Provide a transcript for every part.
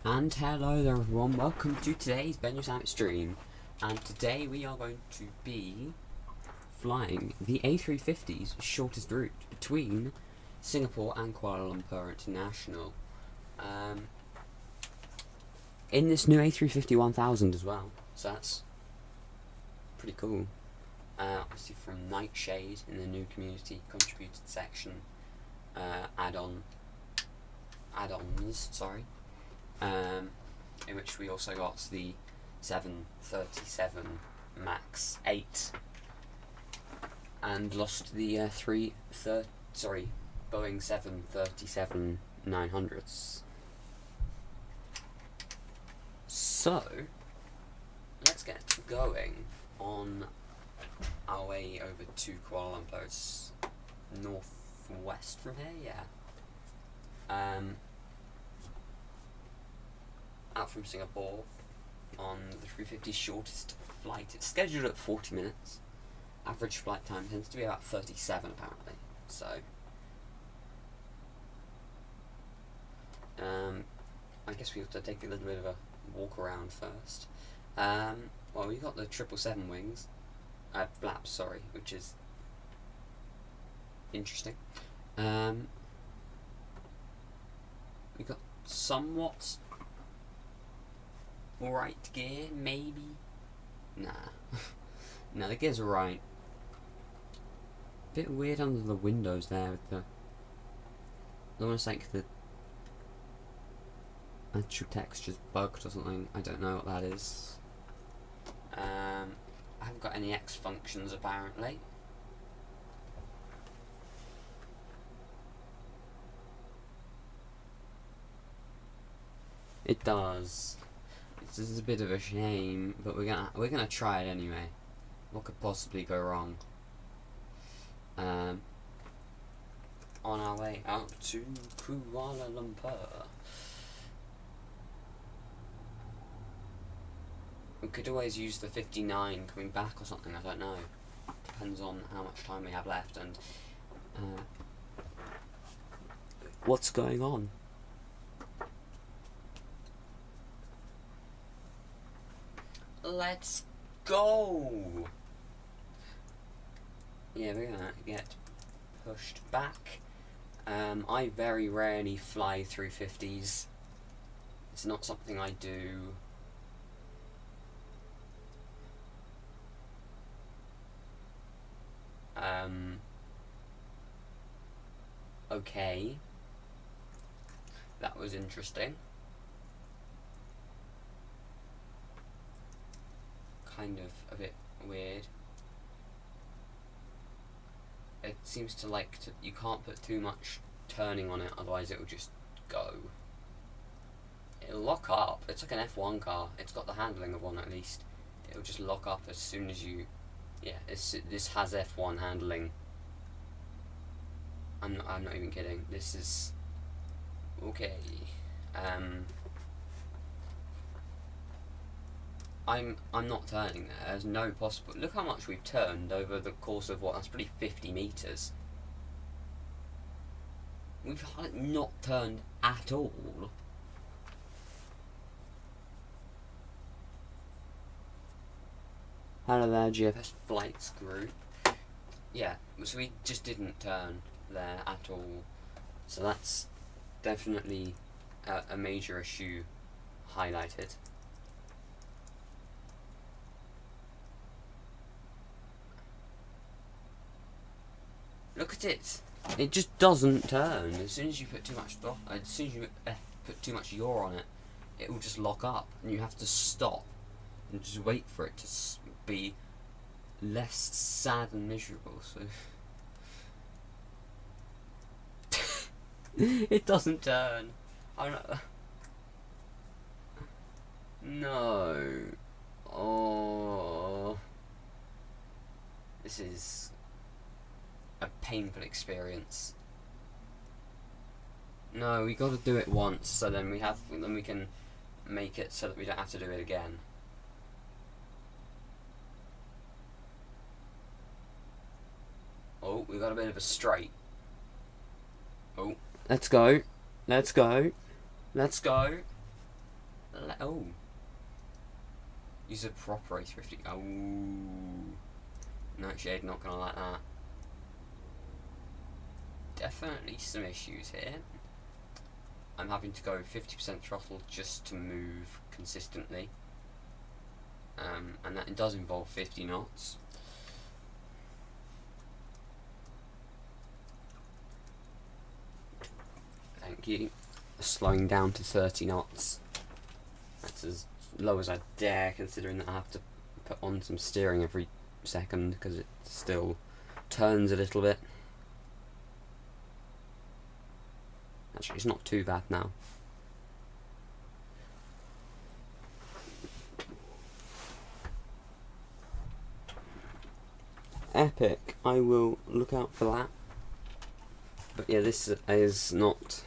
And hello there everyone, welcome to today's Benja's Out stream. And today we are going to be flying the A350's shortest route between Singapore and Kuala Lumpur International. In this new A350-1000 as well, so that's pretty cool. Obviously from Nightshade in the new community contributed section, add-ons, sorry. In which we also got the 737 MAX 8 and lost the Boeing 737-900s. So let's get going on our way over to Kuala Lumpur. It's northwest from here, yeah. Out from Singapore on the 350's shortest flight. It's scheduled at 40 minutes. Average flight time tends to be about 37 apparently. So I guess we have to take a little bit of a walk around first. Well, we've got the 777 wings, flaps, sorry, which is interesting. We got somewhat right gear, maybe? Nah. No, the gear's alright. Bit weird under the windows there with the... almost like the actual texture's bugged or something. I don't know what that is. I haven't got any X functions apparently. It does. This is a bit of a shame, but we're gonna try it anyway. What could possibly go wrong? On our way out to Kuala Lumpur. We could always use the 59 coming back or something, I don't know. Depends on how much time we have left and what's going on. Let's go! Yeah, we're gonna get pushed back. I very rarely fly 350s. It's not something I do. Okay. That was interesting. Kind of a bit weird. It seems to like to, you can't put too much turning on it, otherwise it will just go. It'll lock up. It's like an F1 car. It's got the handling of one at least. It'll just lock up as soon as you... Yeah, this has F1 handling. I'm not even kidding. This is... Okay. I'm not turning there. There's no possible... Look how much we've turned over the course of what? That's probably 50 meters. We've not turned at all. Hello there, GeoFS flights group. Yeah, so we just didn't turn there at all. So that's definitely a major issue highlighted. Look at it. It just doesn't turn. As soon as you put too much put too much yaw on it, it will just lock up, and you have to stop and just wait for it to be less sad and miserable. So it doesn't turn. I'm not. No. Oh. This is a painful experience. No, we got to do it once, so then we can make it so that we don't have to do it again. Oh, we got a bit of a straight. Oh, let's go. Let's go. Let's go. Oh. Use a proper A350. Oh. No shade, not gonna like that. Definitely some issues here. I'm having to go 50% throttle just to move consistently. And that does involve 50 knots. Thank you. Slowing down to 30 knots. That's as low as I dare, considering that I have to put on some steering every second because it still turns a little bit. Actually, it's not too bad now. Epic. I will look out for that. But yeah, this is not...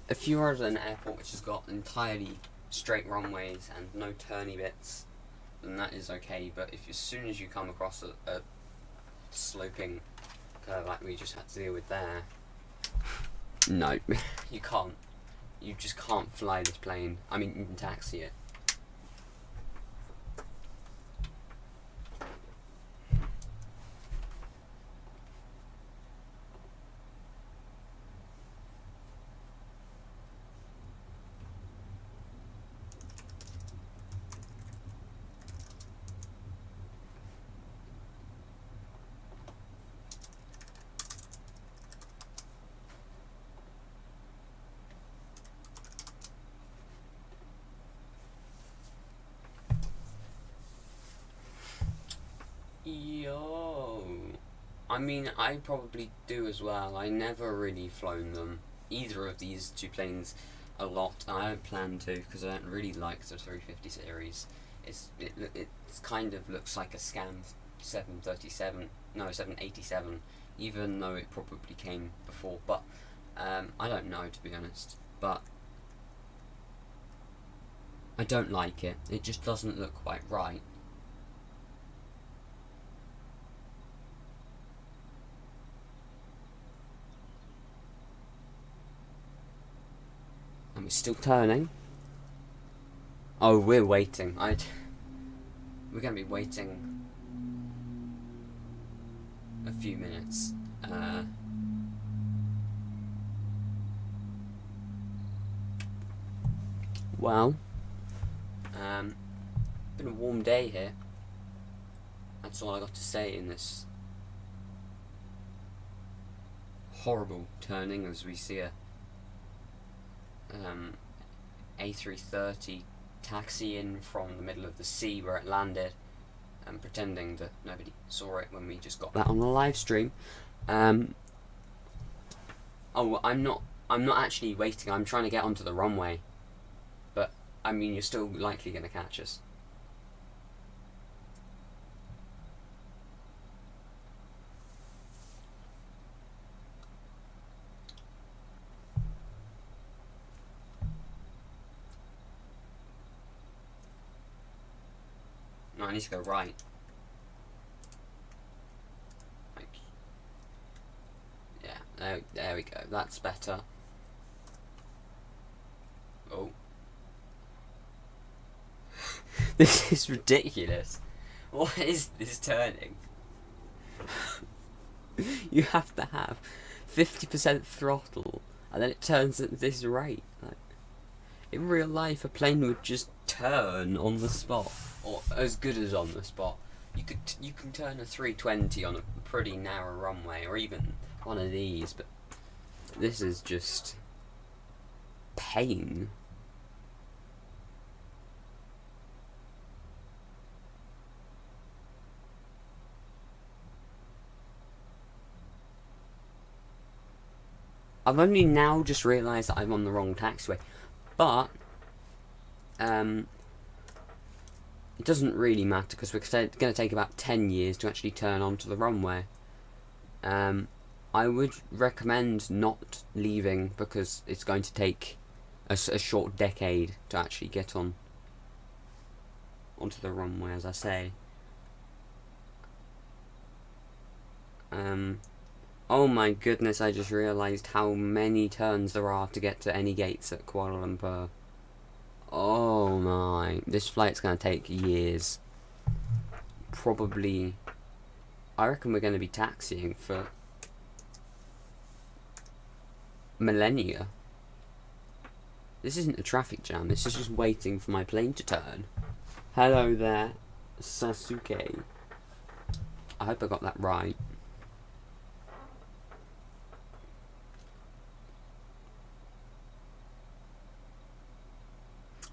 If you are at an airport which has got entirely straight runways and no turny bits, then that is okay. But if as soon as you come across a sloping curve like we just had to deal with there, no, you can't. You just can't fly this plane. I mean, you can taxi it. Yo, I mean, I probably do as well. I never really flown them, either of these two planes, a lot. I don't plan to because I don't really like the 350 series. It kind of looks like a scam 787, even though it probably came before. But I don't know, to be honest. But I don't like it. It just doesn't look quite right. And we're still turning. Oh, we're waiting. We're going to be waiting a few minutes. Well, been a warm day here. That's all I got to say in this horrible turning as we see a A330 taxi in from the middle of the sea where it landed, and pretending that nobody saw it when we just got that on the live stream. Oh, I'm not actually waiting. I'm trying to get onto the runway, but I mean, you're still likely going to catch us. No, I need to go right. Yeah, there we go. That's better. Oh. This is ridiculous. What is this turning? You have to have 50% throttle, and then it turns at this rate. Like, in real life, a plane would just turn on the spot, or as good as on the spot. You can turn a 320 on a pretty narrow runway, or even one of these, but this is just pain. I've only now just realised that I'm on the wrong taxiway, but it doesn't really matter because we're going to take about 10 years to actually turn onto the runway. I would recommend not leaving because it's going to take a short decade to actually get onto the runway, as I say. Oh my goodness, I just realised how many turns there are to get to any gates at Kuala Lumpur. Oh my, this flight's gonna take years. Probably, I reckon we're gonna be taxiing for millennia. This isn't a traffic jam, this is just waiting for my plane to turn. Hello there, Sasuke. I hope I got that right.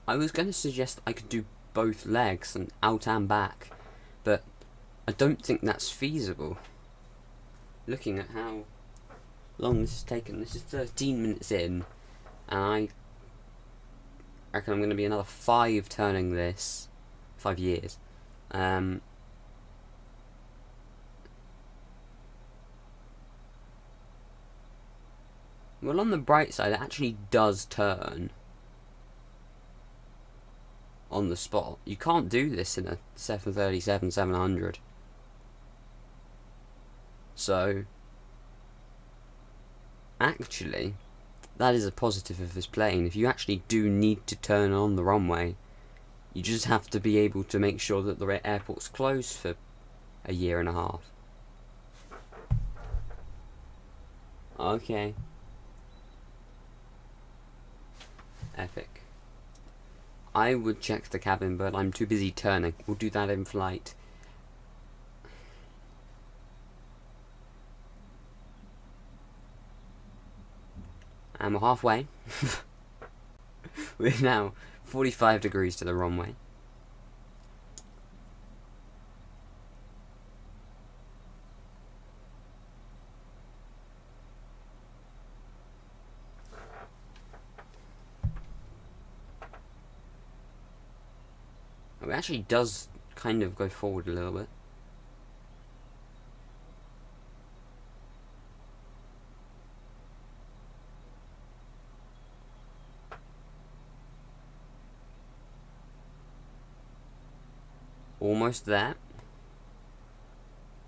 I was going to suggest I could do both legs and out and back, but I don't think that's feasible. Looking at how long this has taken, this is 13 minutes in, and I reckon I'm going to be another 5 turning this, 5 years. Well, on the bright side, it actually does turn on the spot. You can't do this in a 737-700. So, actually, that is a positive of this plane. If you actually do need to turn on the runway, you just have to be able to make sure that the airport's closed for a year and a half. Okay. Epic. I would check the cabin, but I'm too busy turning. We'll do that in flight. And we're halfway. We're now 45 degrees to the runway. It actually does kind of go forward a little bit. Almost there.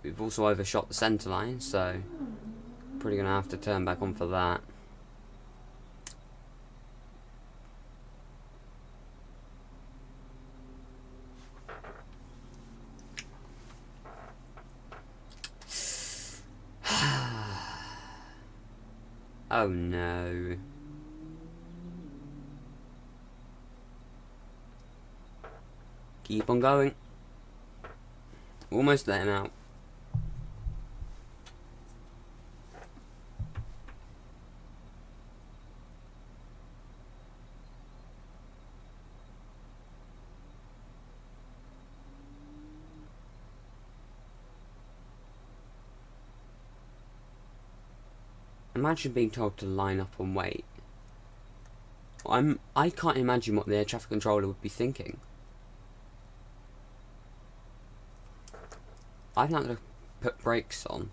We've also overshot the centre line, so probably gonna have to turn back on for that. Oh no. Keep on going. Almost there now. Imagine being told to line up and wait. I can't imagine what the air traffic controller would be thinking. I'm not going to put brakes on.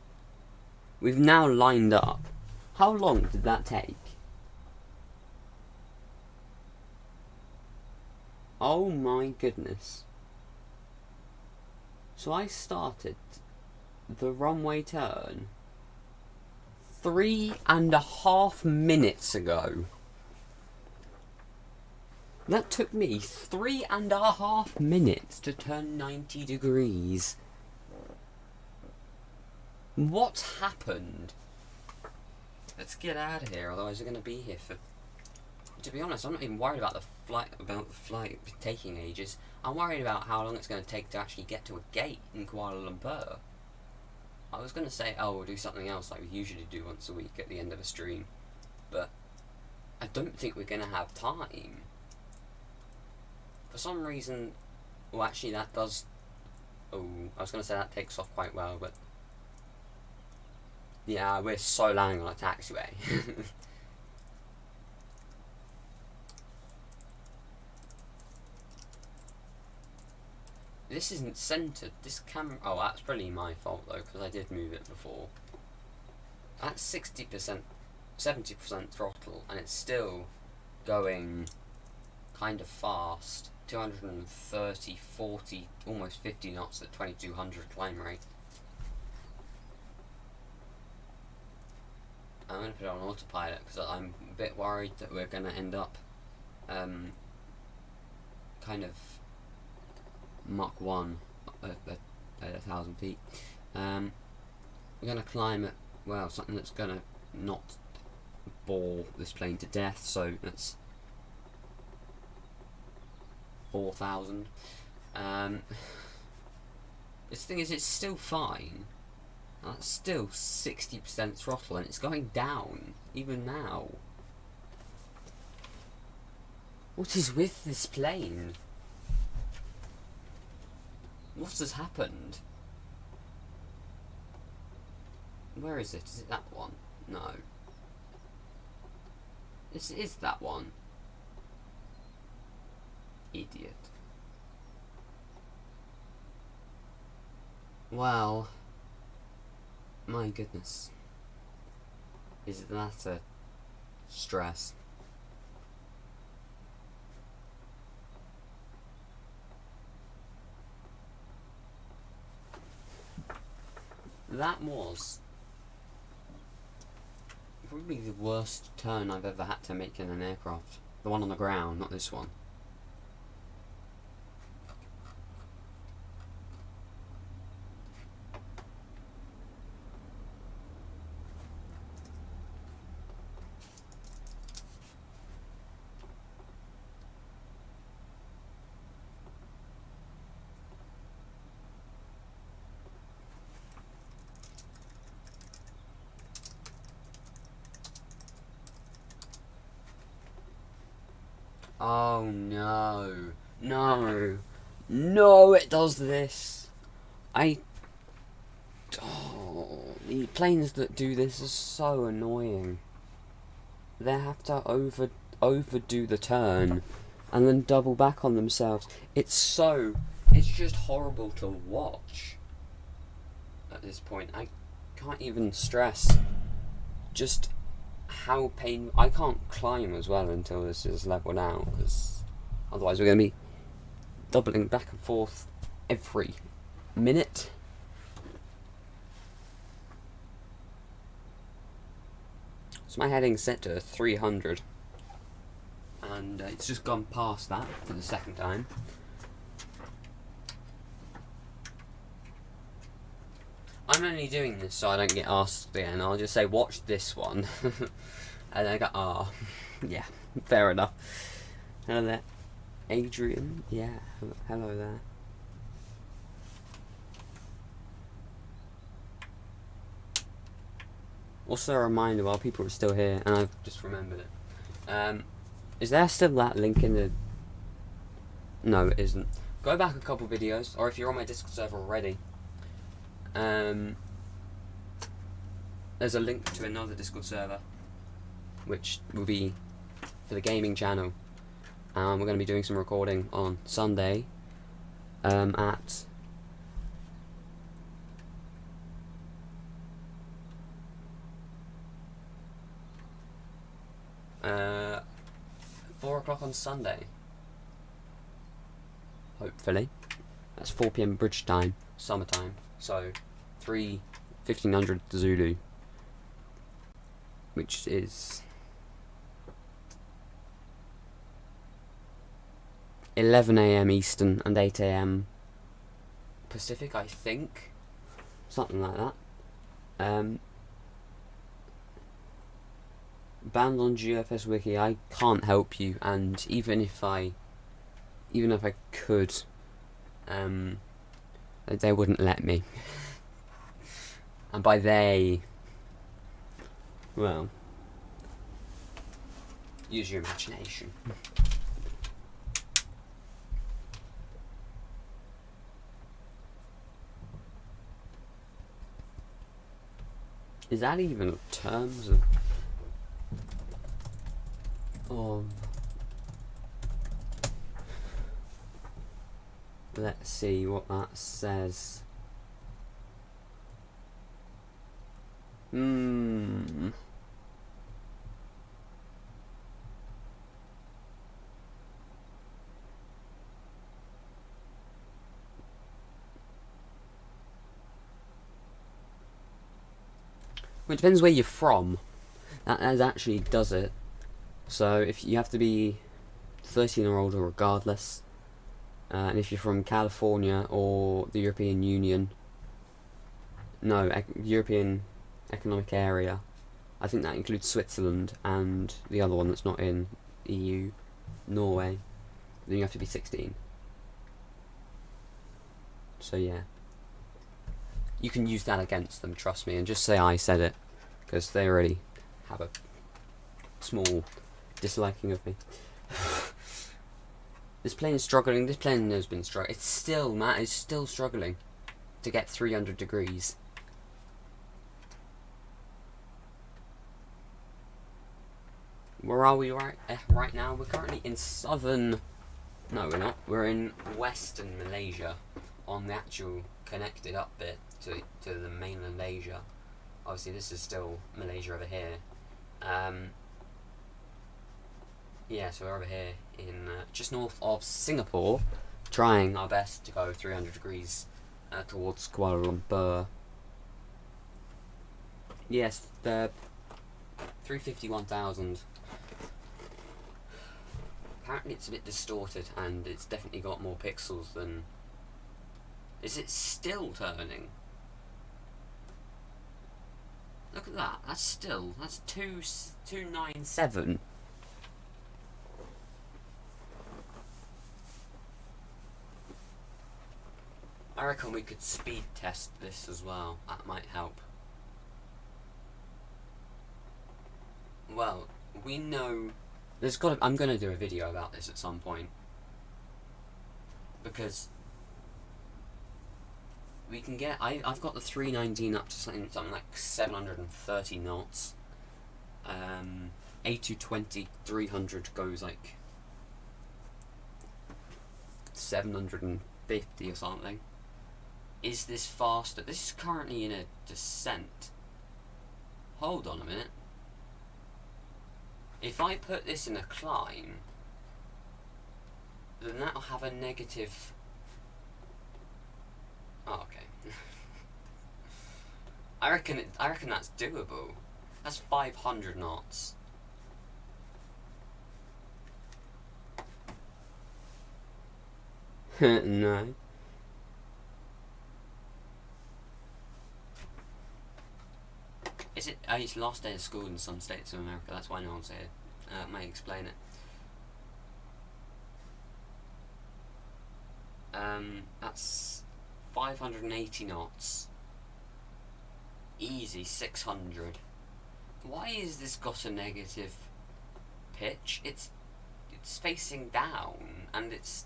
We've now lined up. How long did that take? Oh my goodness. So I started the runway turn 3.5 minutes ago. That took me 3.5 minutes to turn 90 degrees. What happened? Let's get out of here, otherwise we're going to be here for... To be honest, I'm not even worried about the flight taking ages. I'm worried about how long it's going to take to actually get to a gate in Kuala Lumpur. I was going to say, oh, we'll do something else like we usually do once a week at the end of a stream. But I don't think we're going to have time. For some reason... Well, actually, that does... Oh, I was going to say that takes off quite well, but... Yeah, we're so landing on a taxiway. This isn't centered. This camera... Oh, that's probably my fault, though, because I did move it before. That's 60%, 70% throttle, and it's still going kind of fast. 230, 40, almost 50 knots at 2200 climb rate. I'm going to put it on autopilot, because I'm a bit worried that we're going to end up kind of Mach 1 at 1,000 feet. We're going to climb at, well, something that's going to not bore this plane to death, so that's 4,000. This thing is, it's still fine. That's still 60% throttle, and it's going down, even now. What is with this plane? What has happened? Where is it? Is it that one? No. This is that one. Idiot. Well, my goodness. Is that a stress? That was probably the worst turn I've ever had to make in an aircraft. The one on the ground, not this one. Oh no, no, no, it does this. The planes that do this are so annoying. They have to overdo the turn and then double back on themselves. It's just horrible to watch at this point. I can't even stress just how painful. I can't climb as well until this is leveled out, because otherwise we're going to be doubling back and forth every minute. So my heading's set to 300, and it's just gone past that for the second time. I'm only doing this so I don't get asked again. I'll just say, watch this one. And I go, yeah, fair enough. Hello there. Adrian? Yeah, hello there. Also a reminder, while people are still here, and I've just remembered it. Is there still that link in the... No, it isn't. Go back a couple videos, or if you're on my Discord server already, there's a link to another Discord server, which will be for the gaming channel. We're going to be doing some recording on Sunday at 4 o'clock on Sunday. Hopefully. That's 4 PM British time, summertime. So 1500 Zulu, which is 11 AM Eastern and 8 AM Pacific, I think. Something like that. Banned on GeoFS Wiki. I can't help you, and even if I could, they wouldn't let me. And by they, well, use your imagination. Is that even terms of... let's see what that says. Well, it depends where you're from. That actually does it. So if you have to be 13 or older regardless, And if you're from California or the European Union, no, European Economic Area, I think that includes Switzerland and the other one that's not in EU, Norway, then you have to be 16. So yeah, you can use that against them, trust me, and just say I said it, because they already have a small disliking of me. This plane is struggling. This plane has been struggling. It's still, Matt, it's still struggling to get 300 degrees. Where are we right now? We're currently in southern... No, we're not. We're in western Malaysia, on the actual connected up bit to the mainland Asia. Obviously, this is still Malaysia over here. Yeah, so we're over here in just north of Singapore, trying our best to go 300 degrees towards Kuala Lumpur. Yes, the 350-1000. Apparently it's a bit distorted, and it's definitely got more pixels than... Is it still turning? Look at that, that's 297. I reckon we could speed test this as well, that might help. Well, we know... I'm going to do a video about this at some point. Because... we can get... I've got the 319 up to something like 730 knots. A350 goes like 750 or something. Is this faster? This is currently in a descent. Hold on a minute. If I put this in a climb, then that'll have a negative... Oh, okay. I reckon that's doable. That's 500 knots. No. Is it? It's last day of school in some states of America. That's why no one's here. May explain it. That's 580 knots. Easy 600. Why is this got a negative pitch? It's facing down and it's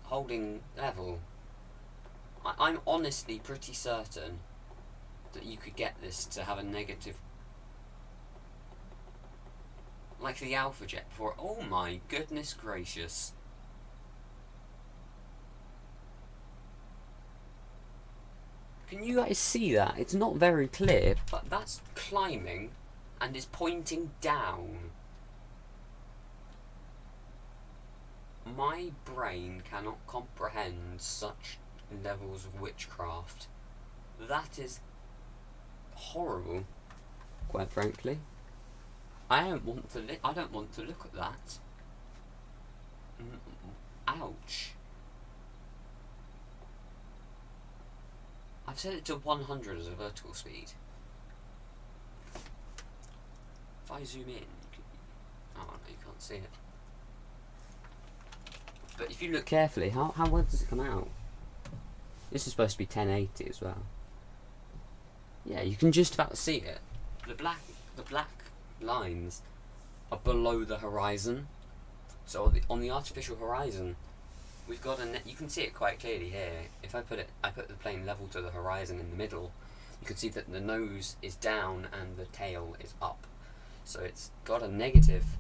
holding level. I'm honestly pretty certain that you could get this to have a negative, like the Alpha Jet before. Oh my goodness gracious. Can you guys see that? It's not very clear, but that's climbing and is pointing down. My brain cannot comprehend such levels of witchcraft. That is horrible, quite frankly. I don't want to look at that. Ouch. I've set it to 100 as a vertical speed. If I zoom in, oh no, you can't see it. But if you look carefully, how well does it come out? This is supposed to be 1080 as well. Yeah, you can just about see it. The black lines are below the horizon. So on the artificial horizon, we've got you can see it quite clearly here. If I put the plane level to the horizon in the middle, you can see that the nose is down and the tail is up. So it's got a negative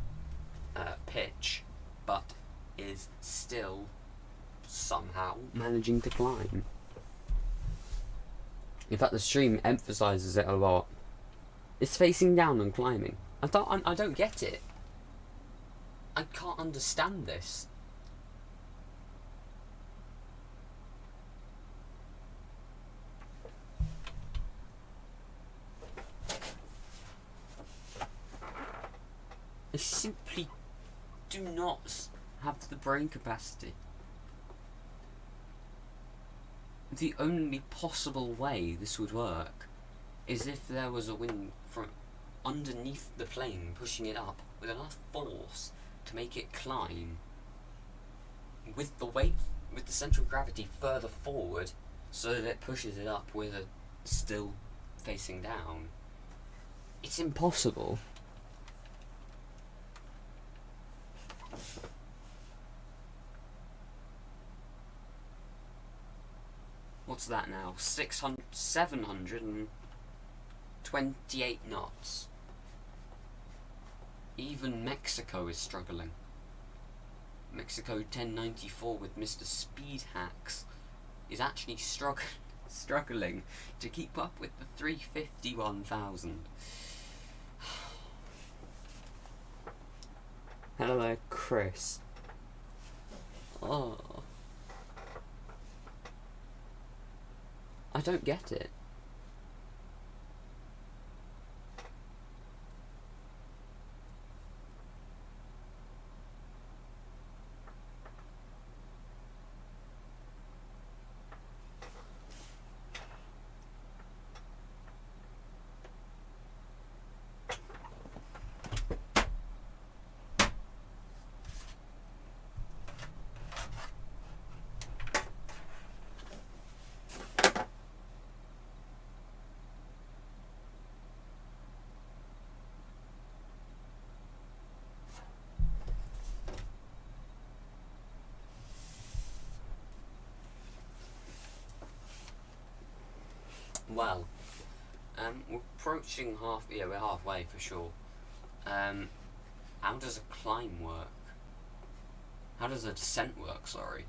pitch, but is still somehow managing to climb. In fact, the stream emphasises it a lot. It's facing down and climbing. I don't get it. I can't understand this. I simply do not have the brain capacity. the only possible way this would work is if there was a wind from underneath the plane pushing it up with enough force to make it climb with the weight, with the central gravity further forward, so that it pushes it up with it still facing down. It's impossible. What's that now? 728 knots. Even Mexico is struggling. Mexico 1094 with Mr. Speed Hacks is actually struggling to keep up with the 350-1000. Hello there, Chris. Oh. I don't get it. Well, we're approaching we're halfway for sure. How does a climb work? How does a descent work, sorry?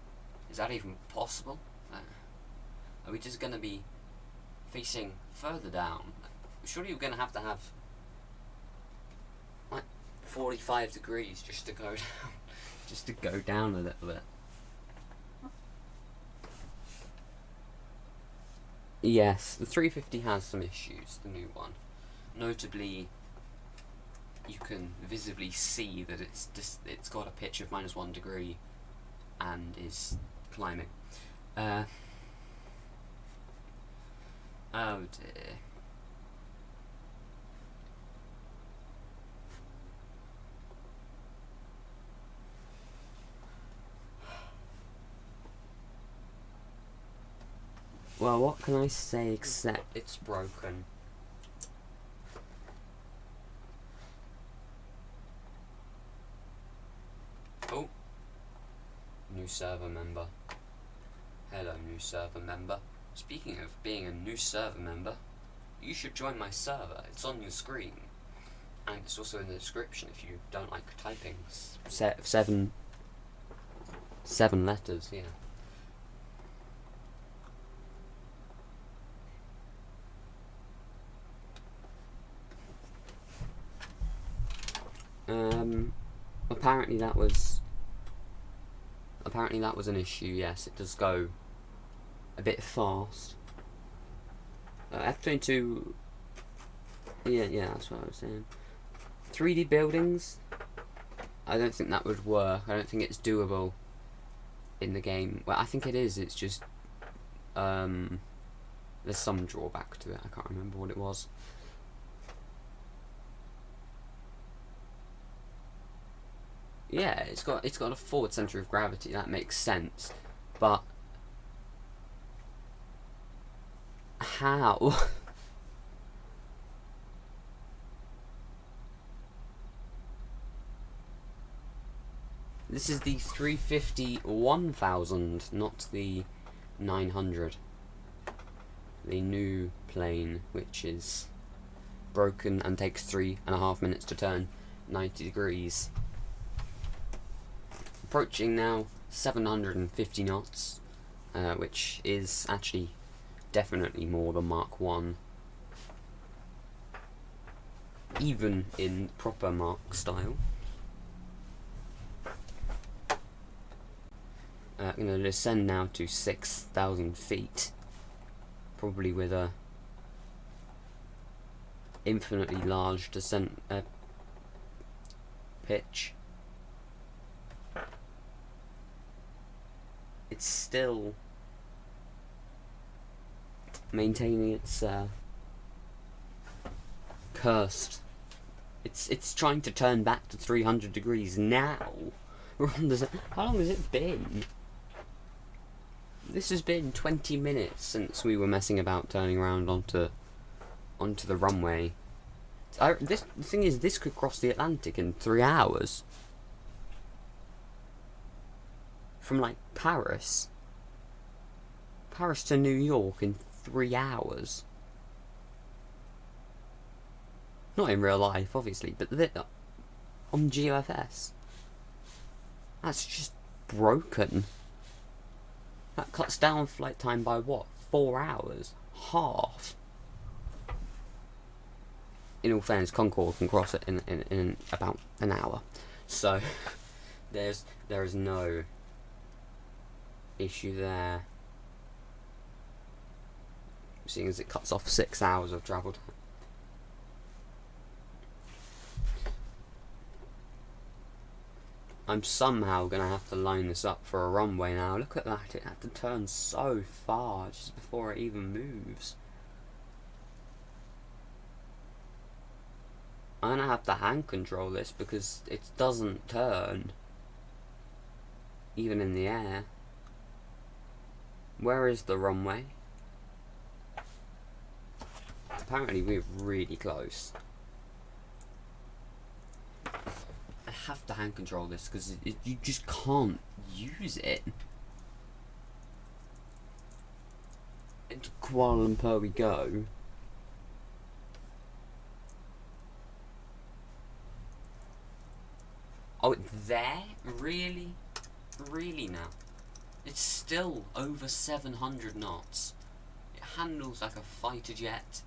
Is that even possible? Are we just gonna be facing further down? Surely we're gonna have like 45 degrees just to go down, just to go down a little bit. Yes, the 350 has some issues, the new one. Notably, you can visibly see that it's got a pitch of -1 degree and is climbing. Oh dear. Well, what can I say except it's broken? Oh, new server member. Hello, new server member. Speaking of being a new server member, you should join my server. It's on your screen, and it's also in the description if you don't like typing. Seven letters, yeah. Apparently that was an issue. Yes, it does go a bit fast. F22. Yeah, that's what I was saying. 3D buildings. I don't think that would work. I don't think it's doable in the game. Well, I think it is. It's just there's some drawback to it. I can't remember what it was. Yeah, it's got a forward center of gravity. That makes sense, but how? This is the 350-1000, not the 900. The new plane, which is broken and takes 3.5 minutes to turn 90 degrees. Approaching now 750 knots, which is actually definitely more than Mark 1. Even in proper Mark style. I'm going to descend now to 6,000 feet. Probably with a infinitely large descent pitch. It's still maintaining its cursed. It's trying to turn back to 300 degrees now. How long has it been? This has been 20 minutes since we were messing about turning around onto the runway. The thing is, this could cross the Atlantic in 3 hours. From like Paris to New York in 3 hours. Not in real life, obviously, but on GeoFS. That's just broken. That cuts down flight time by what? 4 hours? Half. In all fairness, Concorde can cross it in about an hour. So there is no issue there. Seeing as it cuts off 6 hours of travel time. I'm somehow going to have to line this up for a runway now. Look at that, it had to turn so far just before it even moves. I'm going to have to hand control this because it doesn't turn. Even in the air. Where is the runway? Apparently we're really close. I have to hand control this because you just can't use it. Into Kuala Lumpur we go. Oh, it's there? Really? Really now? It's still over 700 knots. It handles like a fighter jet.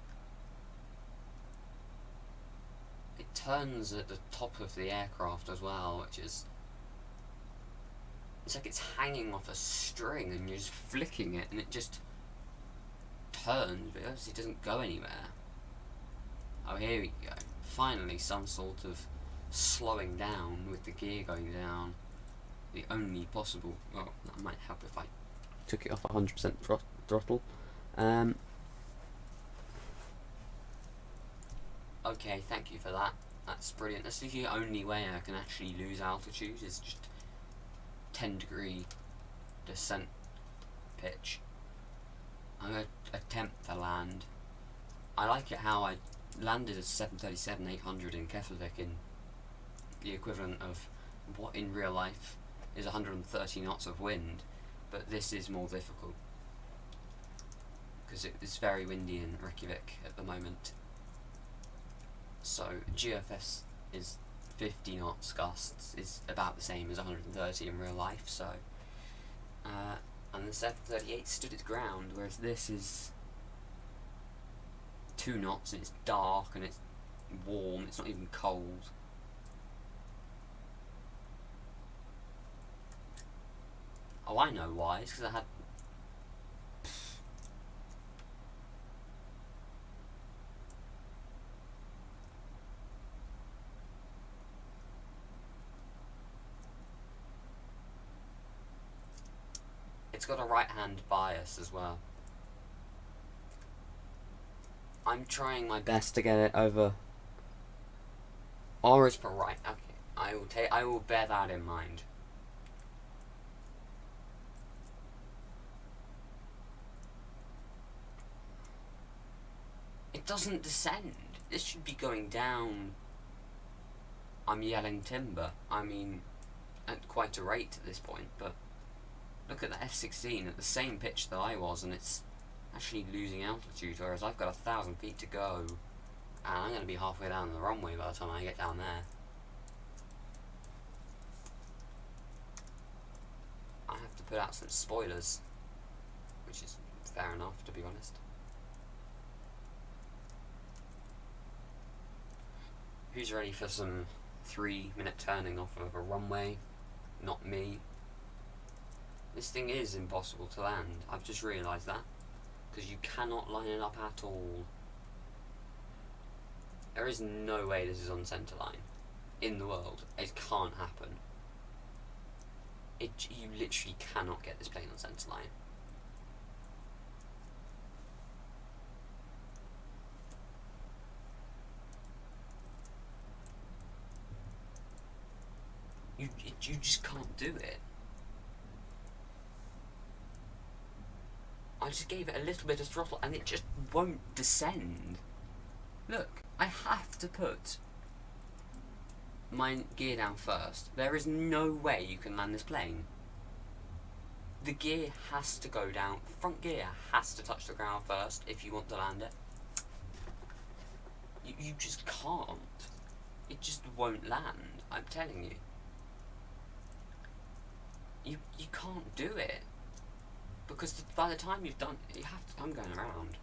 It turns at the top of the aircraft as well, which is... It's like it's hanging off a string and you're just flicking it and it just turns, but obviously it doesn't go anywhere. Oh, here we go. Finally some sort of slowing down with the gear going down. The only possible... Well, that might help if I took it off 100% throttle. Okay, thank you for that. That's brilliant. That's the only way I can actually lose altitude is just 10-degree descent pitch. I'm going to attempt to land. I like it how I landed a 737-800 in Keflavik in the equivalent of what in real life is 130 knots of wind, but this is more difficult because it's very windy in Reykjavik at the moment. So GeoFS is 50 knots gusts, is about the same as 130 in real life. So and the 738 stood its ground, whereas this is 2 knots and it's dark and it's warm. It's not even cold. Oh, I know why. It's because I had... It's got a right-hand bias as well. I'm trying my best to get it over... R is for right. Okay, I will bear that in mind. It doesn't descend. This should be going down. I'm yelling timber. I mean, at quite a rate at this point, but look at the F-16 at the same pitch that I was, and it's actually losing altitude, whereas I've got 1,000 feet to go, and I'm going to be halfway down the runway by the time I get down there. I have to put out some spoilers, which is fair enough, to be honest. Who's ready for some 3-minute turning off of a runway? Not me. This thing is impossible to land. I've just realised that. Because you cannot line it up at all. There is no way this is on centre line. In the world. It can't happen. You literally cannot get this plane on centre line. You just can't do it. I just gave it a little bit of throttle and it just won't descend. Look, I have to put my gear down first. There is no way you can land this plane. The gear has to go down. Front gear has to touch the ground first if you want to land it. You just can't. It just won't land. I'm telling you. You can't do it. Because by the time you've done it, you have to. I'm going around.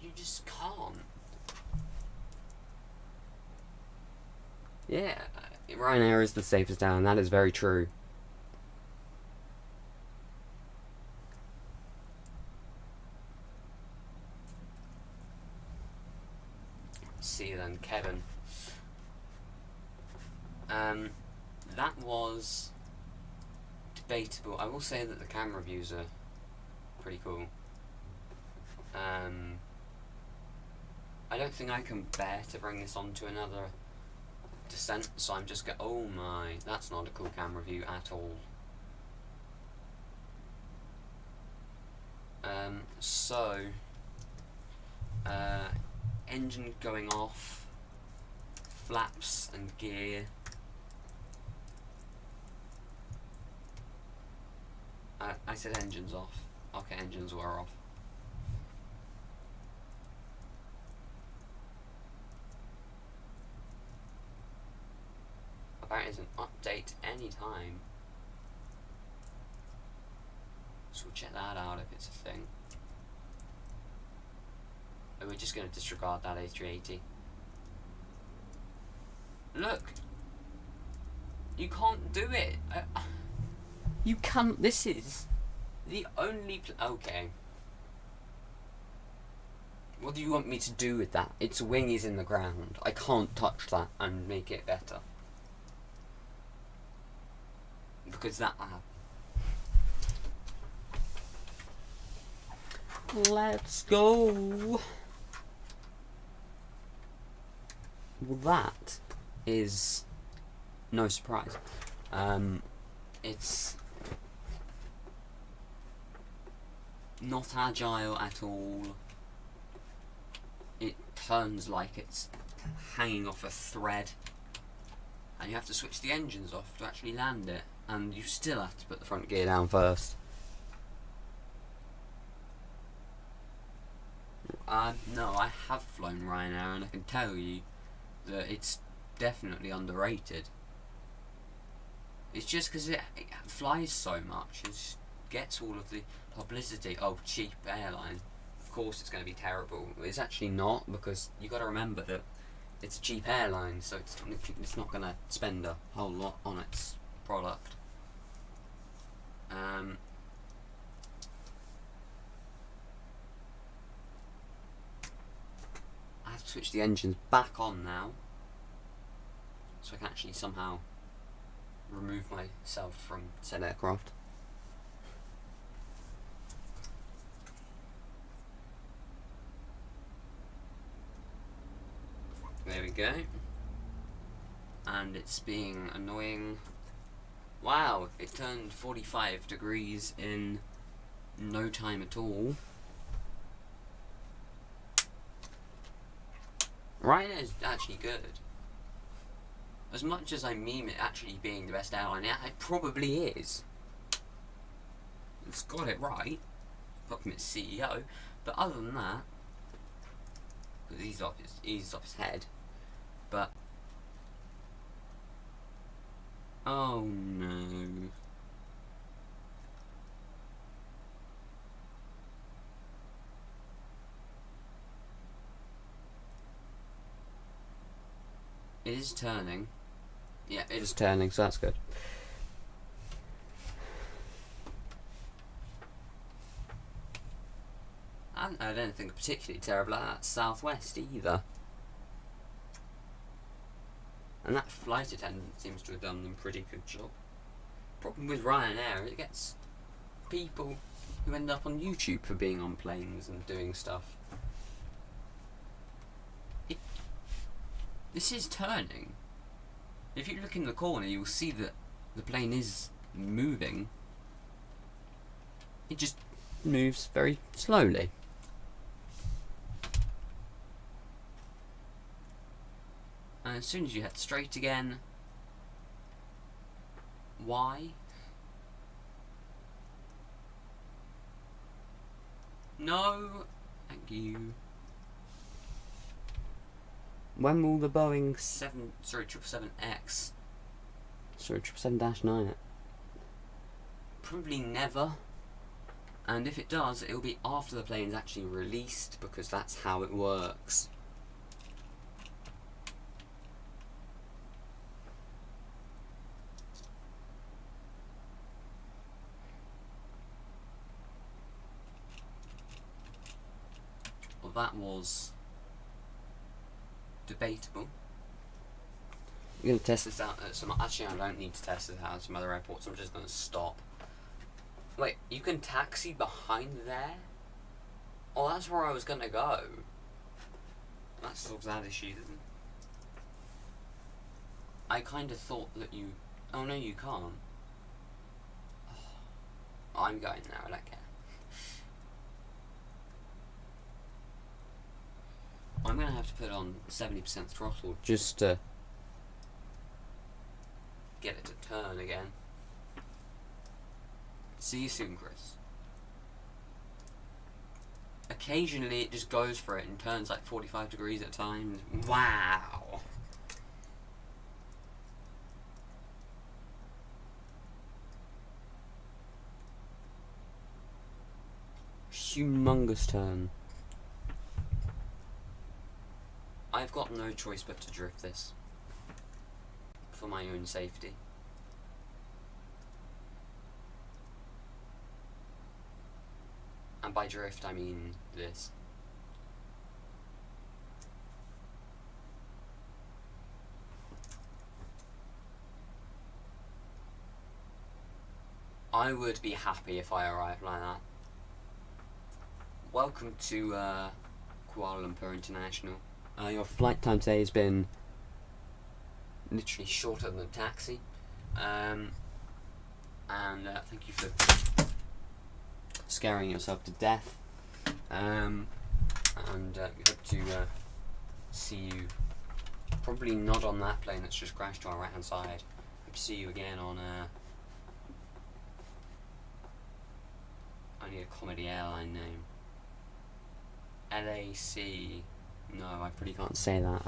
You just can't. Yeah, Ryanair is the safest airline. That is very true. See you then, Kevin. That was debatable. I will say that the camera views are pretty cool. I don't think I can bear to bring this on to another descent, so I'm just going, oh my, that's not a cool camera view at all. Engine going off, flaps and gear. I said engines off. Okay, engines were off. Apparently there's an update anytime. So we'll check that out if it's a thing. We're just going to disregard that A380. Look! You can't do it! You can't. This is the only. Okay. What do you want me to do with that? Its wing is in the ground. I can't touch that and make it better. Because that. Let's go! Well, that is no surprise. It's not agile at all. It turns like it's hanging off a thread, and you have to switch the engines off to actually land it, and you still have to put the front gear down first. No, I have flown Ryanair, and I can tell you that it's definitely underrated. It's just because it flies so much, it gets all of the publicity. Oh, cheap airline. Of course it's going to be terrible. It's actually not, because you got to remember that it's a cheap airline, so it's not going to spend a whole lot on its product. I have to switch the engines back on now, so I can actually somehow remove myself from said aircraft. There we go. And it's being annoying. Wow, it turned 45 degrees in no time at all. Ryanair is actually good. As much as I meme it actually being the best airline, it probably is. It's got it right, apart from its CEO. But other than that, because he's off his head. But oh no. It is turning. Yeah, it is turning, so that's good. And I don't think particularly terrible at Southwest either. And that flight attendant seems to have done them a pretty good job. Problem with Ryanair, it gets people who end up on YouTube for being on planes and doing stuff. This is turning. If you look in the corner, you'll see that the plane is moving. It just moves very slowly. And as soon as you head straight again, why? No, thank you. When will the Boeing 777X, 777-9? Probably never. And if it does, it'll be after the plane's actually released, because that's how it works. Well, that was debatable. I'm going to test this out at some... Actually, I don't need to test this out at some other airports. I'm just going to stop. Wait, you can taxi behind there? Oh, that's where I was going to go. That solves that issue, doesn't it? I kind of thought that you... Oh, no, you can't. Oh, I'm going now, I don't care. I'm going to have to put on 70% throttle just to get it to turn again. See you soon, Chris. Occasionally it just goes for it and turns like 45 degrees at a time. Wow! Humongous turn. I've got no choice but to drift this for my own safety. And by drift I mean this. I would be happy if I arrived like that. Welcome to Kuala Lumpur International. Your flight time today has been literally shorter than a taxi. And thank you for scaring yourself to death. And we hope to see you, probably not on that plane that's just crashed to our right hand side. Hope to see you again on I need a comedy airline name. LAC. No, I pretty can't say that.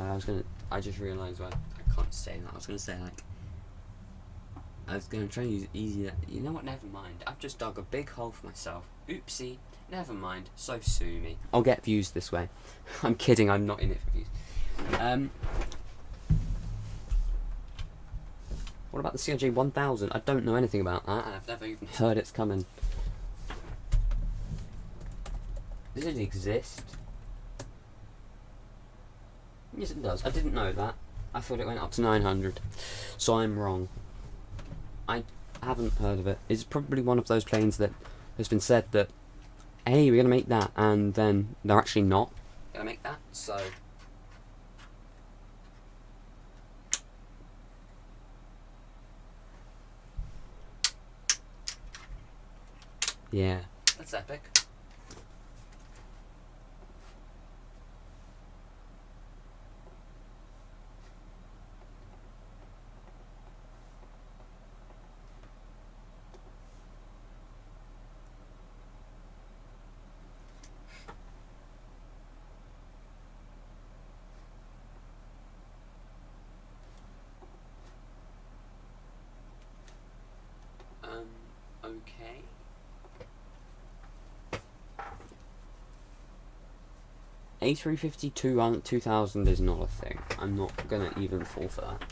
I just realised I can't say that. I was gonna say like, I was gonna try and use easy. You know what? Never mind. I've just dug a big hole for myself. Oopsie. Never mind. So sue me. I'll get views this way. I'm kidding. I'm not in it for views. What about the CRJ1000? I don't know anything about that, and I've never even heard it's coming. Does it exist? Yes, it does. I didn't know that. I thought it went up to 900. So I'm wrong. I haven't heard of it. It's probably one of those planes that has been said that, hey, we're going to make that, and then they're actually not going to make that, so... Yeah, that's epic. Okay. A350-2000 is not a thing. I'm not gonna even fall for that.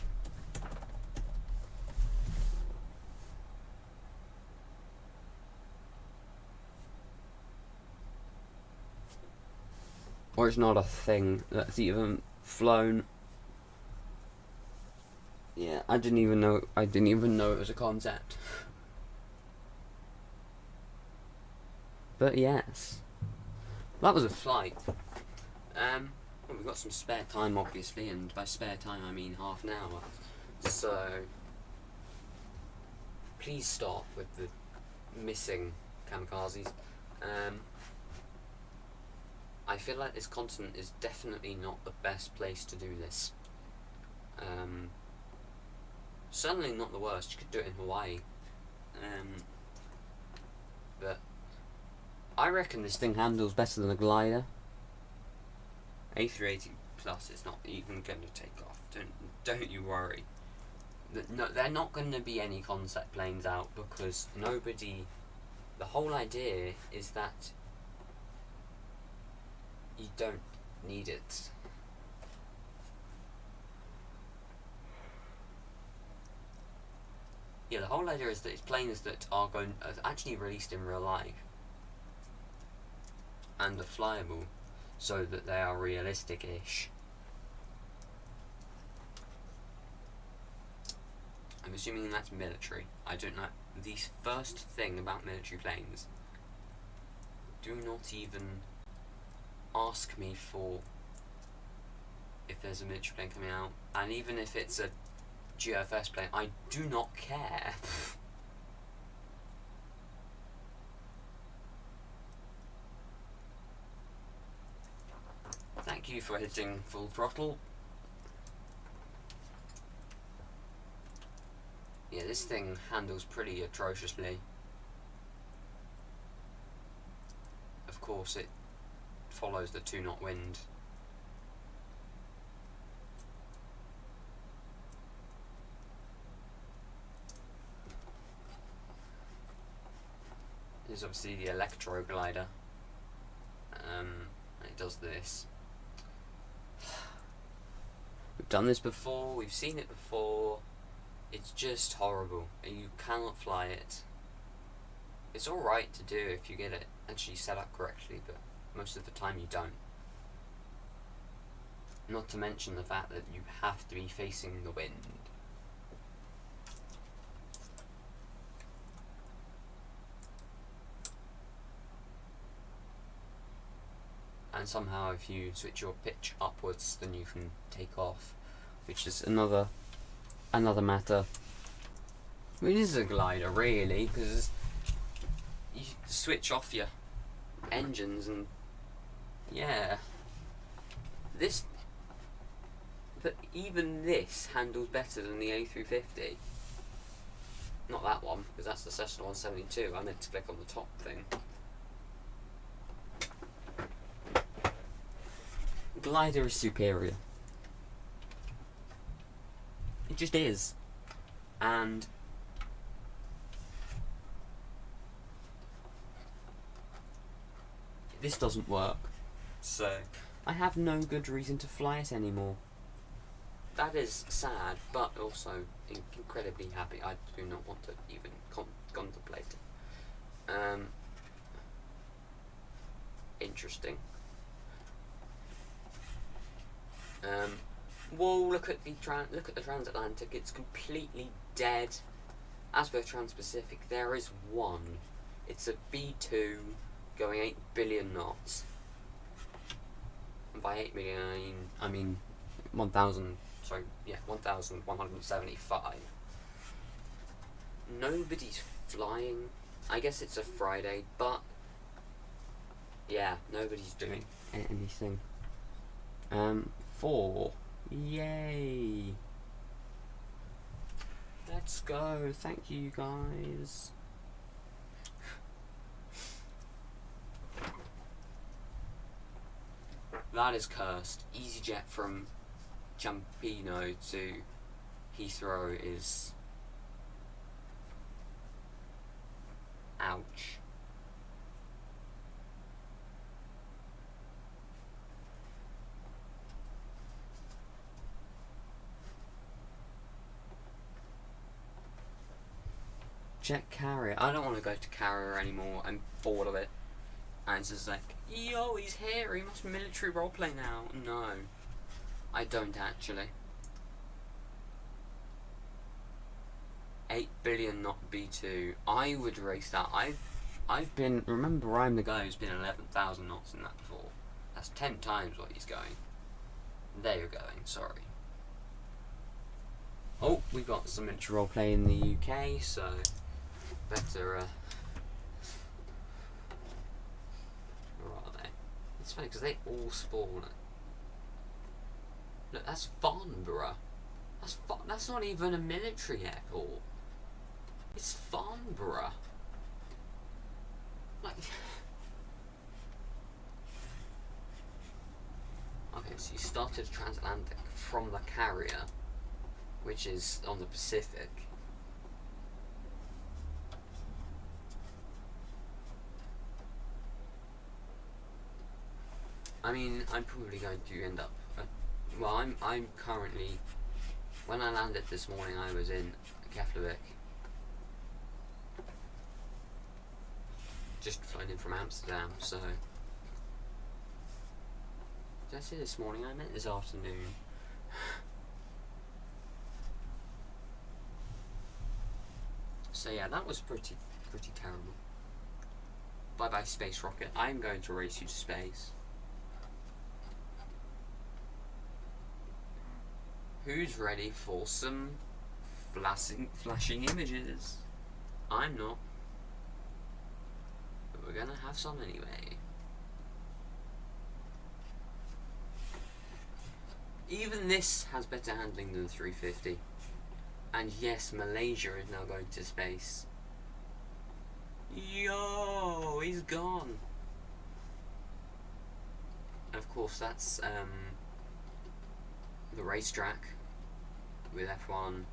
Or it's not a thing that's even flown. Yeah, I didn't even know it was a concept. But yes, that was a flight. Well, we've got some spare time, obviously, and by spare time I mean half an hour. So, please stop with the missing kamikazes. I feel like this continent is definitely not the best place to do this. Certainly not the worst. You could do it in Hawaii. But I reckon this thing handles better than a glider. A380 Plus is not even going to take off. Don't you worry. No, they're not going to be any concept planes out because nobody. The whole idea is that you don't need it. Yeah, the whole idea is that it's planes that are actually released in real life and are flyable, so that they are realistic-ish. I'm assuming that's military. I don't know. The first thing about military planes, do not even ask me for if there's a military plane coming out, and even if it's a GeoFS plane, I do not care. Thank you for hitting full throttle. Yeah, this thing handles pretty atrociously. Of course, it follows the 2-knot wind. This is obviously the electro glider. It does this. We've done this before, we've seen it before. It's just horrible. You cannot fly it. It's alright to do if you get it actually set up correctly, but most of the time you don't. Not to mention the fact that you have to be facing the wind. And somehow if you switch your pitch upwards, then you can take off, which is another matter. It is a glider, really, because you switch off your engines and yeah. But even this handles better than the A350. Not that one, because that's the Cessna 172. I meant to click on the top thing. Glider is superior. It just is. And this doesn't work. So I have no good reason to fly it anymore. That is sad, but also incredibly happy. I do not want to even contemplate it. Interesting. Whoa! Look at the transatlantic. It's completely dead. As for Trans-Pacific, there is one. It's a B2 going 8 billion knots. And by 8 million, I mean 1,000. Sorry, yeah, 1,175. Nobody's flying. I guess it's a Friday, but yeah, nobody's doing anything. 4. Yay! Let's go. Thank you, guys. That is cursed. EasyJet from Ciampino to Heathrow is... ouch. Jet carrier. I don't want to go to carrier anymore. I'm bored of it. And it's just like, yo, he's here. He must military roleplay now. No, I don't actually. 8 billion not B2. I would race that. I've been. Remember, I'm the guy who's been 11,000 knots in that before. That's 10 times what he's going. There you're going, sorry. Oh, we got some miniature roleplay in the UK, so better, where are they? It's funny because they all spawn. Look, that's Farnborough. That's not even a military airport. It's Farnborough. Like, okay, so you started transatlantic from the carrier, which is on the Pacific. I mean, I'm probably going to end up. Well, I'm currently. When I landed this morning, I was in Keflavik. Just flying in from Amsterdam, so. Did I say this morning? I meant this afternoon. So yeah, that was pretty terrible. Bye bye space rocket. I'm going to race you to space. Who's ready for some flashing images? I'm not. But we're gonna have some anyway. Even this has better handling than the 350. And yes, Malaysia is now going to space. Yo, he's gone. And of course, that's the racetrack with F1,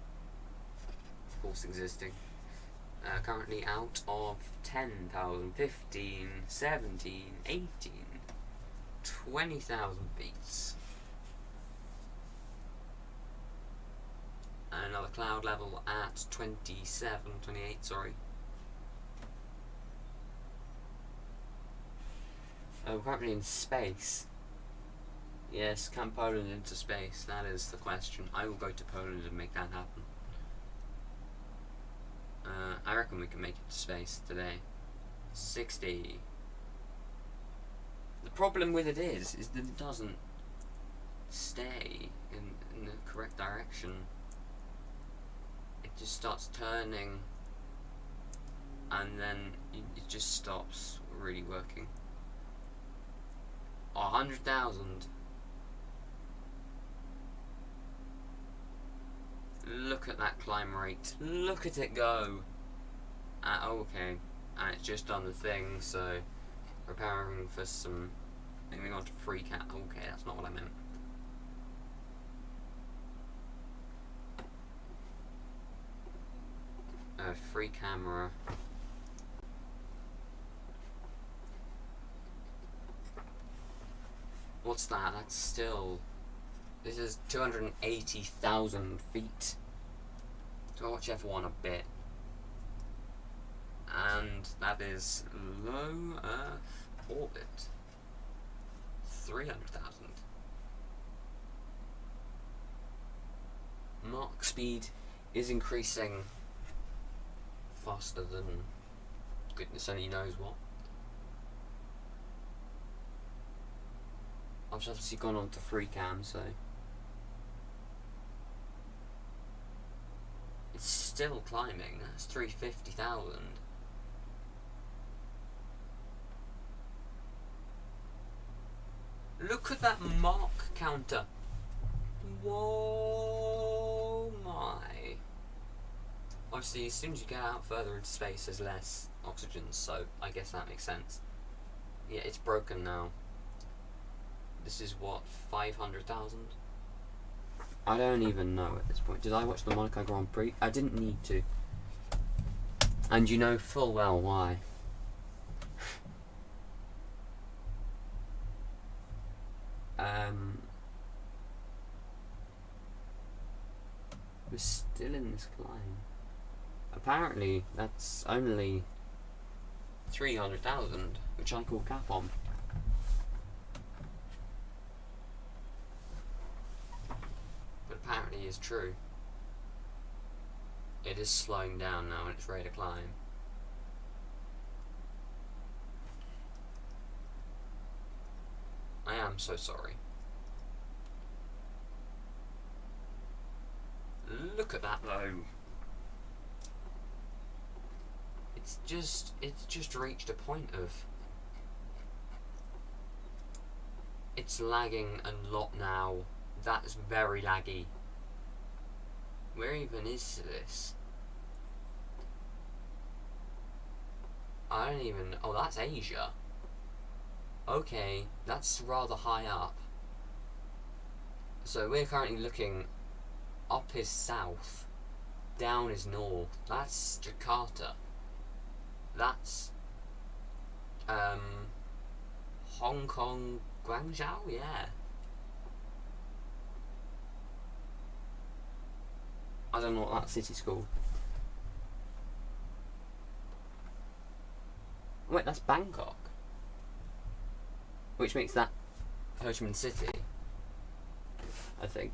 of course, existing. Currently out of 10,000, 15, 17, 18, 20,000 feet. Another cloud level at 27, 28, sorry. Oh, currently in space. Yes, can Poland into space? That is the question. I will go to Poland and make that happen. I reckon we can make it to space today. 60. The problem with it is that it doesn't stay in the correct direction. It just starts turning and then it just stops really working. 100,000. Look at that climb rate. Look at it go. Okay. And it's just done the thing, so preparing for some. Moving on to free cat. Okay, that's not what I meant. Free camera. What's that? That's still. This is 280,000 feet. So I'll watch F1 a bit. And that is low Earth orbit. 300,000. Mach speed is increasing faster than goodness only knows what. I've just obviously gone on to free cam, so it's still climbing. That's 350,000. Look at that Mach counter. Whoa, my. Obviously, as soon as you get out further into space, there's less oxygen, so I guess that makes sense. Yeah, it's broken now. This is what, 500,000? I don't even know at this point. Did I watch the Monaco Grand Prix? I didn't need to. And you know full well why. We're still in this climb. Apparently, that's only 300,000, which I call cap on. But apparently is true. It is slowing down now and it's ready to climb. I am so sorry. at that though. It's just reached a point of it's lagging a lot now. That's very laggy. Where even is this? I don't even... Oh, that's Asia. Okay, that's rather high up. So we're currently looking... Up is south. Down is north. That's Jakarta. That's... Hong Kong... Guangzhou? Yeah. I don't know what that city's called. Wait, that's Bangkok. Which makes that Ho Chi Minh City, I think.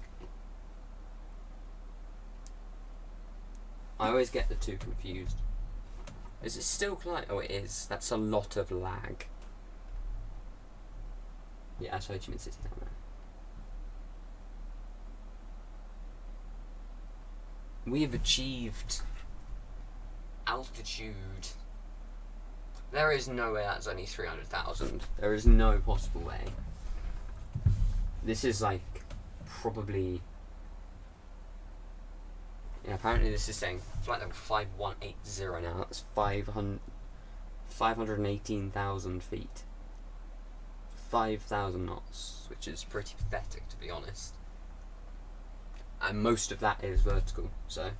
I always get the two confused. Is it still climbing? Oh, it is. That's a lot of lag. Yeah, that's Ho Chi Minh City down there. We have achieved altitude. There is no way that's only 300,000. There is no possible way. This is like probably... Yeah, apparently this is saying flight level 5180 now. That's 518,000 feet. 5,000 knots, which is pretty pathetic to be honest. And most of that is vertical, so...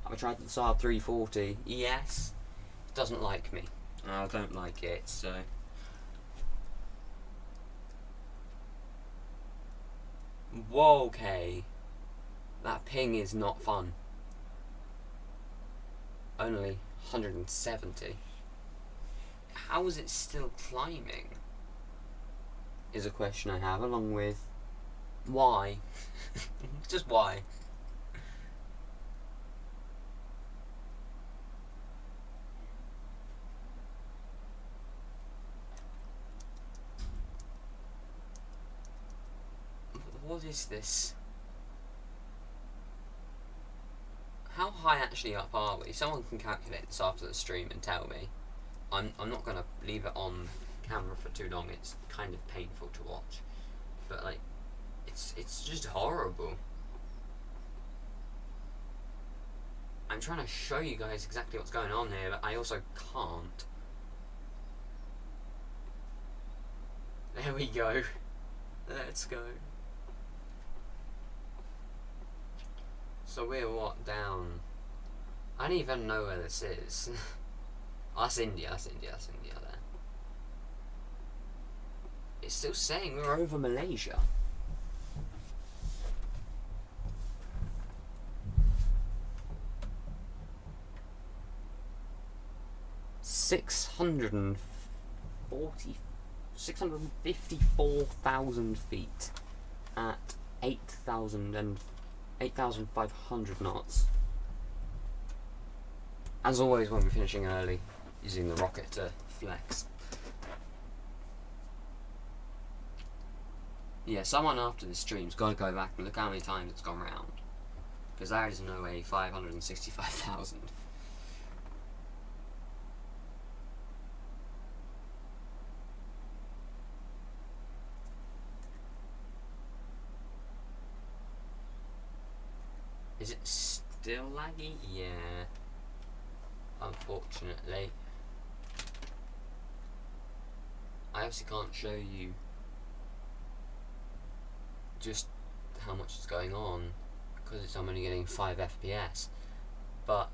Have I tried the Saab 340? Yes. It doesn't like me. I don't like it, so... Whoa, okay. That ping is not fun. Only 170. How is it still climbing? Is a question I have, along with... Why? Just why? What is this? How high actually up are we? Someone can calculate this after the stream and tell me. I'm not gonna leave it on camera for too long. It's kind of painful to watch, but like, it's just horrible. I'm trying to show you guys exactly what's going on here, but I also can't. There we go. Let's go. So we're what, down? I don't even know where this is. Oh, that's India, that's India there. It's still saying we're over Malaysia. Six hundred and 654,000 feet at 8,500 knots. As always, when we're finishing early, using the rocket to flex. Yeah, someone after the stream's got to go back and look how many times it's gone round, because that is no way 565,000. Is it still laggy? Yeah. Unfortunately. I obviously can't show you just how much is going on because I'm only getting 5 FPS. But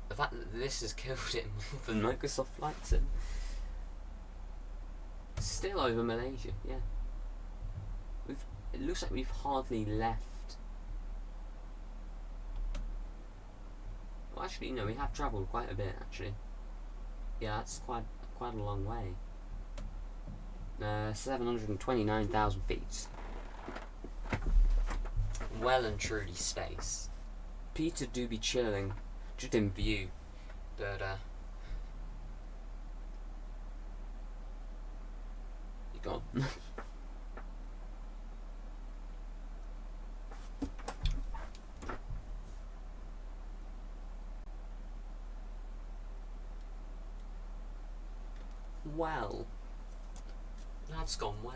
the fact that this has killed it more than Microsoft Flight Sim. Still over Malaysia, yeah. It looks like we've hardly left. Well, actually, no, we have travelled quite a bit, actually. Yeah, that's quite a long way. 729,000 feet. Well and truly space. Peter do be chilling, just in view, but you gone. well. That's gone well.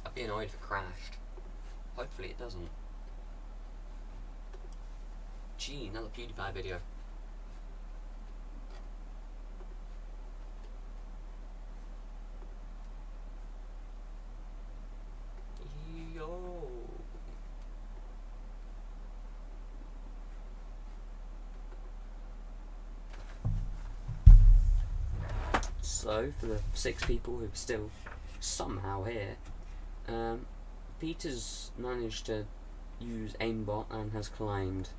I'd be annoyed if it crashed. Hopefully it doesn't. Gee, another PewDiePie video. Yo. So, for the 6 people who are still somehow here, Peter's managed to use aimbot and has climbed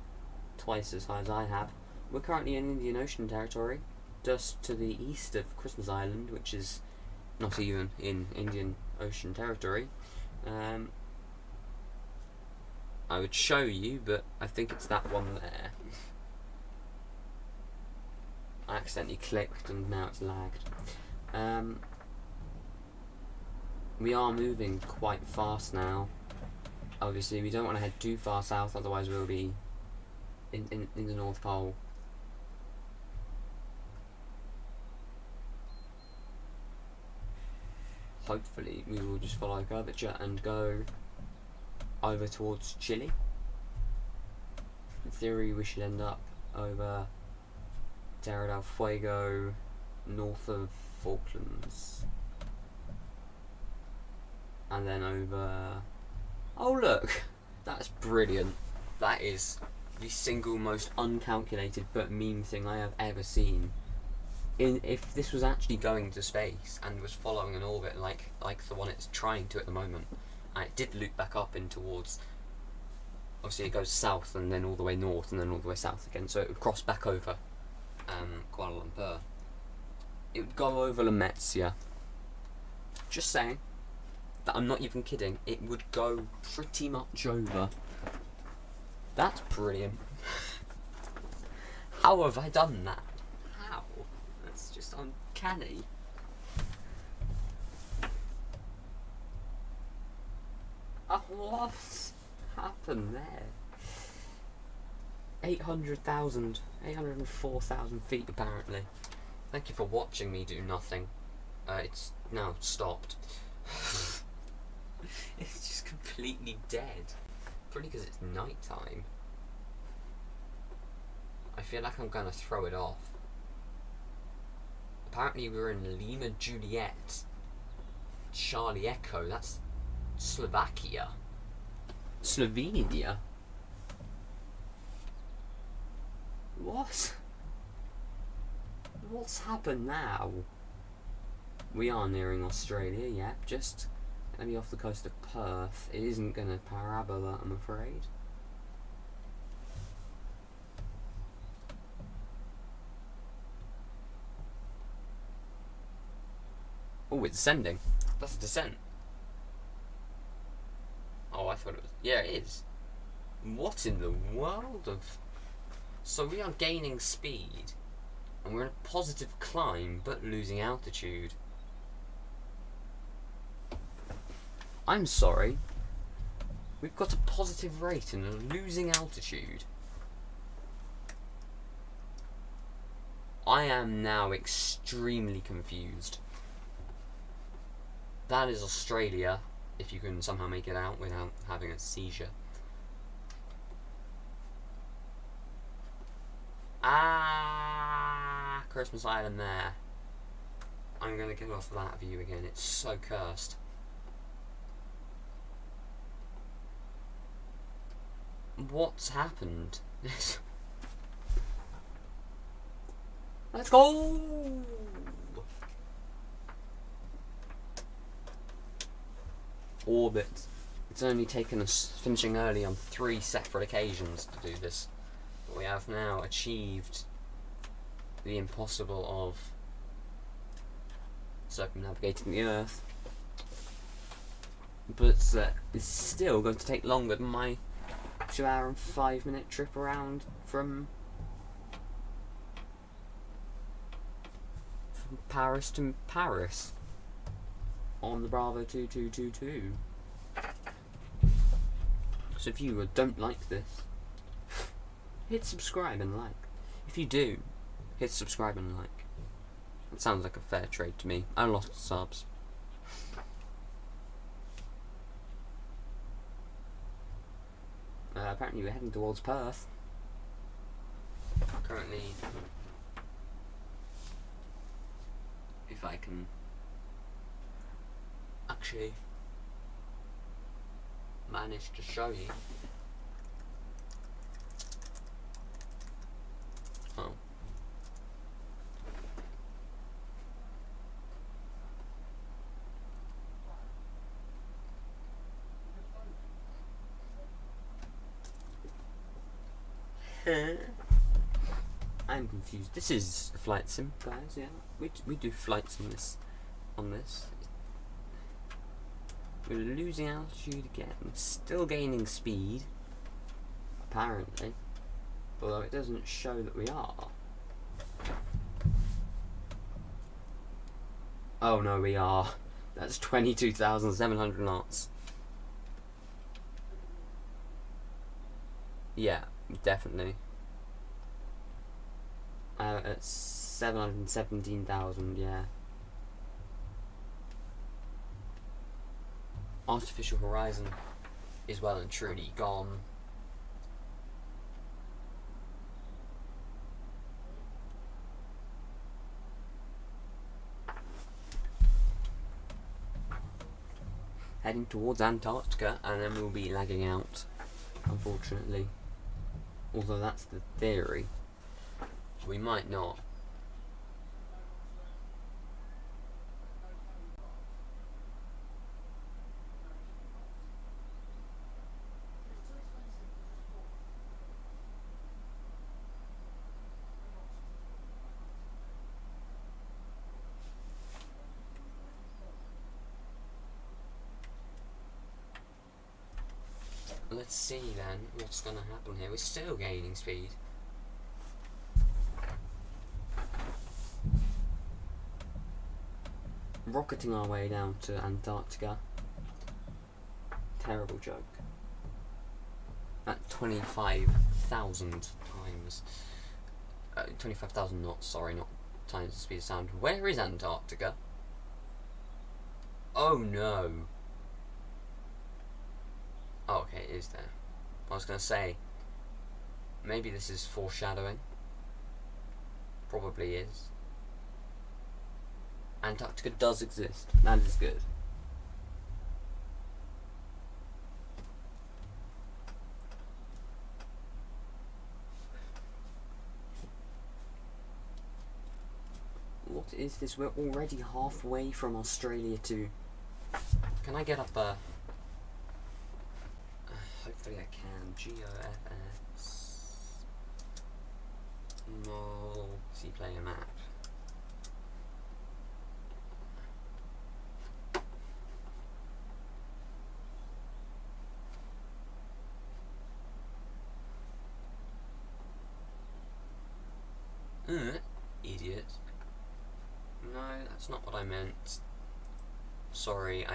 twice as high as I have. We're currently in Indian Ocean territory, just to the east of Christmas Island, which is not even in Indian Ocean territory. I would show you, but I think it's that one there. I accidentally clicked and now it's lagged. We are moving quite fast now. Obviously we don't want to head too far south, otherwise we'll be in the North Pole. Hopefully we will just follow curvature and go over towards Chile. In theory we should end up over Terra del Fuego, north of Falklands, and then over... Oh look! That's brilliant. That is the single most uncalculated but meme thing I have ever seen. If this was actually going to space and was following an orbit like the one it's trying to at the moment, and it did loop back up in towards... Obviously it goes south and then all the way north and then all the way south again, so it would cross back over Kuala Lumpur. It would go over La Metzia. Just saying. That I'm not even kidding. It would go pretty much over. That's brilliant. How have I done that? How? That's just uncanny. Oh, what happened there? 804,000 feet apparently. Thank you for watching me do nothing. It's now stopped. It's just completely dead. Probably because it's night time. I feel like I'm gonna throw it off. Apparently we're in Lima Juliet, Charlie Echo. That's Slovakia. Slovenia? What? What's happened now? We are nearing Australia, yep, just gonna be off the coast of Perth. It isn't gonna parabola, I'm afraid. Oh, it's ascending. That's a descent. Oh, I thought it was... Yeah, it is. What in the world of... So we are gaining speed, and we're in a positive climb, but losing altitude. I'm sorry. We've got a positive rate and a losing altitude. I am now extremely confused. That is Australia, if you can somehow make it out without having a seizure. Ah, Christmas Island there. I'm gonna get off that view again, it's so cursed. What's happened? Let's go! Orbit. It's only taken us finishing early on 3 separate occasions to do this. But we have now achieved the impossible of circumnavigating the Earth. But it's still going to take longer than my 2-hour and 5-minute trip around from Paris to Paris on the Bravo 2222. As of you who don't like this, hit subscribe and like. If you do, hit subscribe and like. It sounds like a fair trade to me. I lost subs. Apparently we're heading towards Perth. Currently, if I can actually manage to show you. Oh. I'm confused. This is a flight sim, guys. Yeah, we do flight sim on this. We're losing altitude again. Still gaining speed, apparently. Although it doesn't show that we are. Oh no, we are. That's 22,700 knots. Yeah, definitely. At 717,000, yeah. Artificial horizon is well and truly gone. Heading towards Antarctica, and then we'll be lagging out, unfortunately. Although that's the theory. We might not. Let's see then what's going to happen here. We're still gaining speed. Rocketing our way down to Antarctica. Terrible joke. At 25,000 times. 25,000 knots, sorry, not times the speed of sound. Where is Antarctica? Oh no. Oh, okay, it is there. I was going to say, maybe this is foreshadowing. Probably is. Antarctica does exist. That is good. What is this? We're already halfway from Australia to... Can I get up a... hopefully I can. GeoFS. Multiplayer map. Idiot. No, that's not what I meant. Sorry,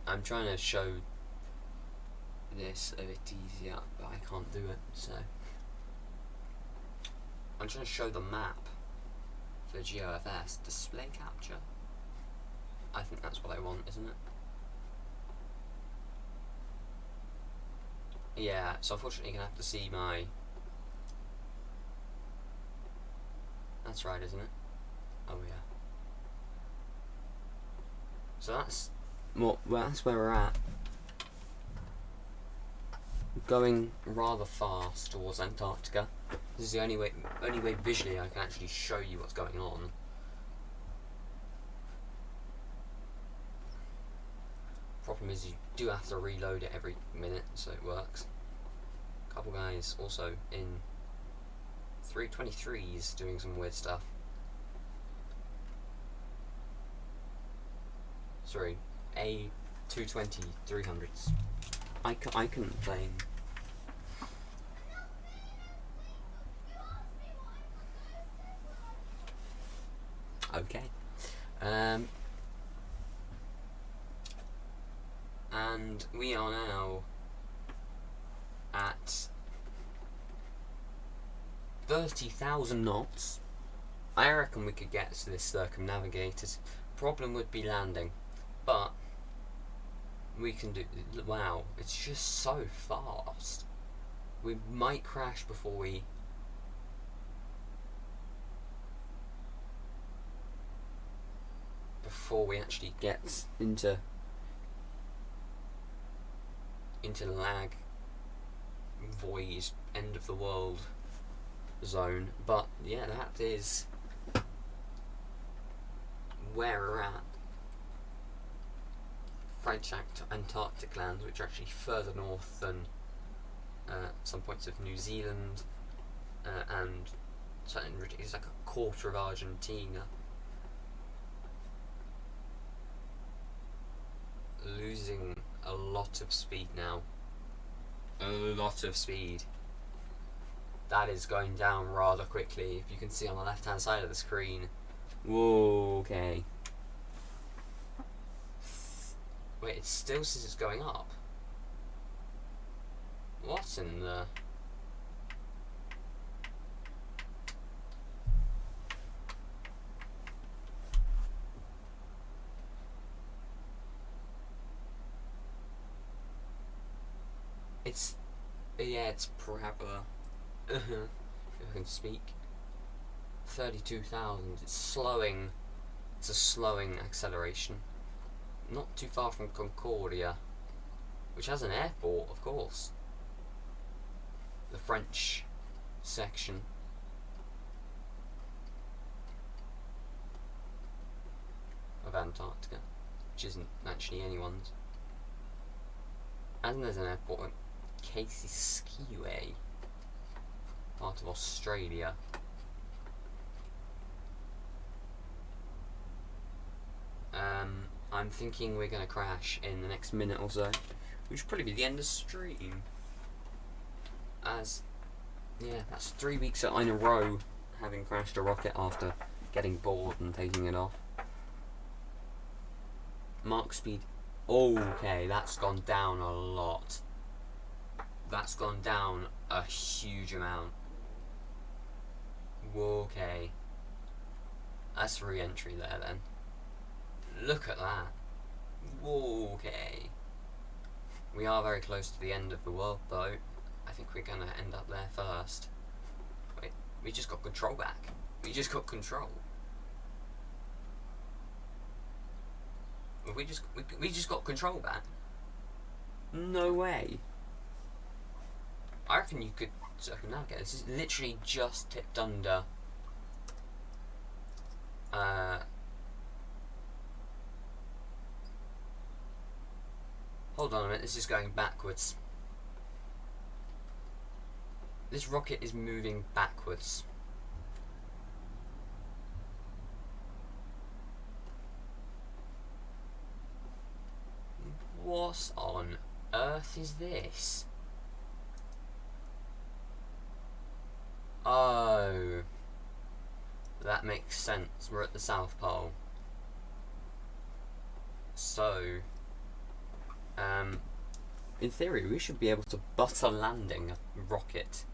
I'm trying to show this a bit easier, but I can't do it, so. I'm trying to show the map for GeoFS. Display capture. I think that's what I want, isn't it? Yeah, so unfortunately you're going to have to see my... That's right, isn't it? Oh yeah. So that's that's where we're at. Going rather fast towards Antarctica. This is the only way visually I can actually show you what's going on. Problem is you do have to reload it every minute so it works. A couple guys also in 323's doing some weird stuff. Sorry, A350's. I couldn't play. Okay. And we are now at 30,000 knots, I reckon we could get to this circumnavigated. Problem would be landing, but we can do. Wow, it's just so fast. We might crash before we actually get into lag void, end of the world zone. But yeah, that is where we're at. French Antarctic lands, which are actually further north than some points of New Zealand, and it's like a quarter of Argentina. Losing a lot of speed now. A lot of speed. That is going down rather quickly. If you can see on the left hand side of the screen. Whoa, okay. Wait, it still says it's going up. What in the... it's proper. If I can speak. 32,000. It's slowing. It's a slowing acceleration. Not too far from Concordia, which has an airport, of course. The French section. Of Antarctica, which isn't actually anyone's. And there's an airport at Casey Skiway, part of Australia. I'm thinking we're going to crash in the next minute or so, which will probably be the end of stream. As, yeah, that's 3 weeks in a row having crashed a rocket after getting bored and taking it off. Mark speed. Okay, that's gone down a lot. That's gone down a huge amount. Okay. That's re-entry there then. Look at that. Okay. We are very close to the end of the world though. I think we're gonna end up there first. Wait, we just got control back. We just got control. We just got control back. No way. I reckon you could circumnavigate. This is literally just tipped under. Hold on a minute. This is going backwards. This rocket is moving backwards. What on earth is this? Oh, that makes sense. We're at the South Pole. So, in theory, we should be able to butter landing a rocket.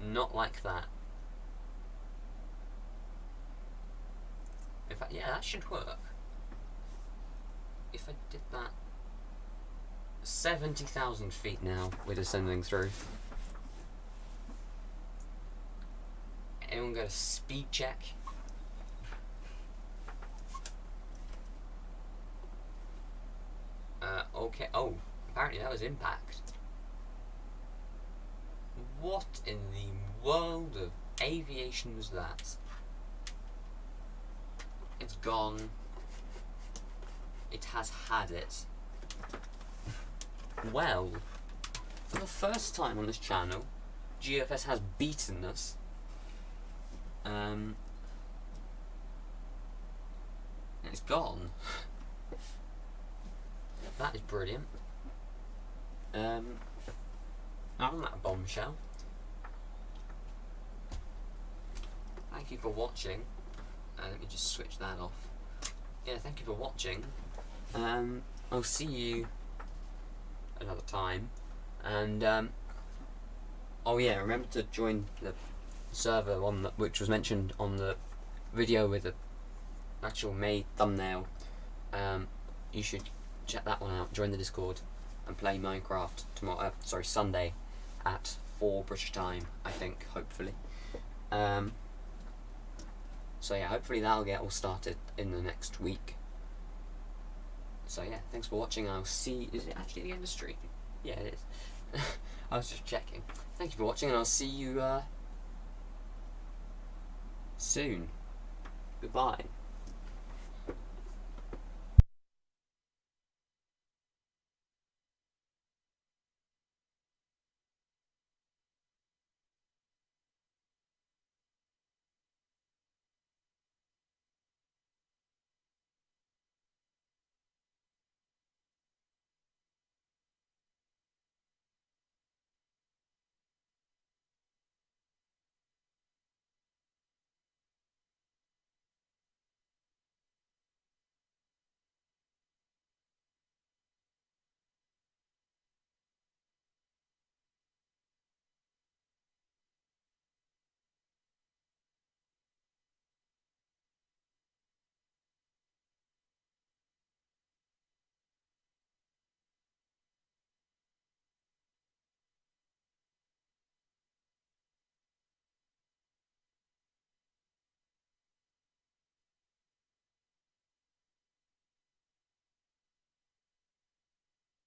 Not like that. In fact, yeah, that should work. If I did that... 70,000 feet now we're descending through. Anyone got a speed check? Okay. Oh, apparently that was impact. What in the world of aviation was that? It's gone. It has had it. Well, for the first time on this channel, GeoFS has beaten us. It's gone. That is brilliant. On that bombshell, thank you for watching. Let me just switch that off. Yeah, thank you for watching. I'll see you another time. And oh yeah, remember to join the server on which was mentioned on the video with the actual made thumbnail. You should check that one out. Join the Discord and play Minecraft tomorrow. Sunday at 4 British time, I think. Hopefully. So yeah, hopefully that'll get all started in the next week. So yeah, thanks for watching. I'll see. Is it actually the end of the stream? Yeah, it is. I was just checking. Thank you for watching, and I'll see you soon. Goodbye.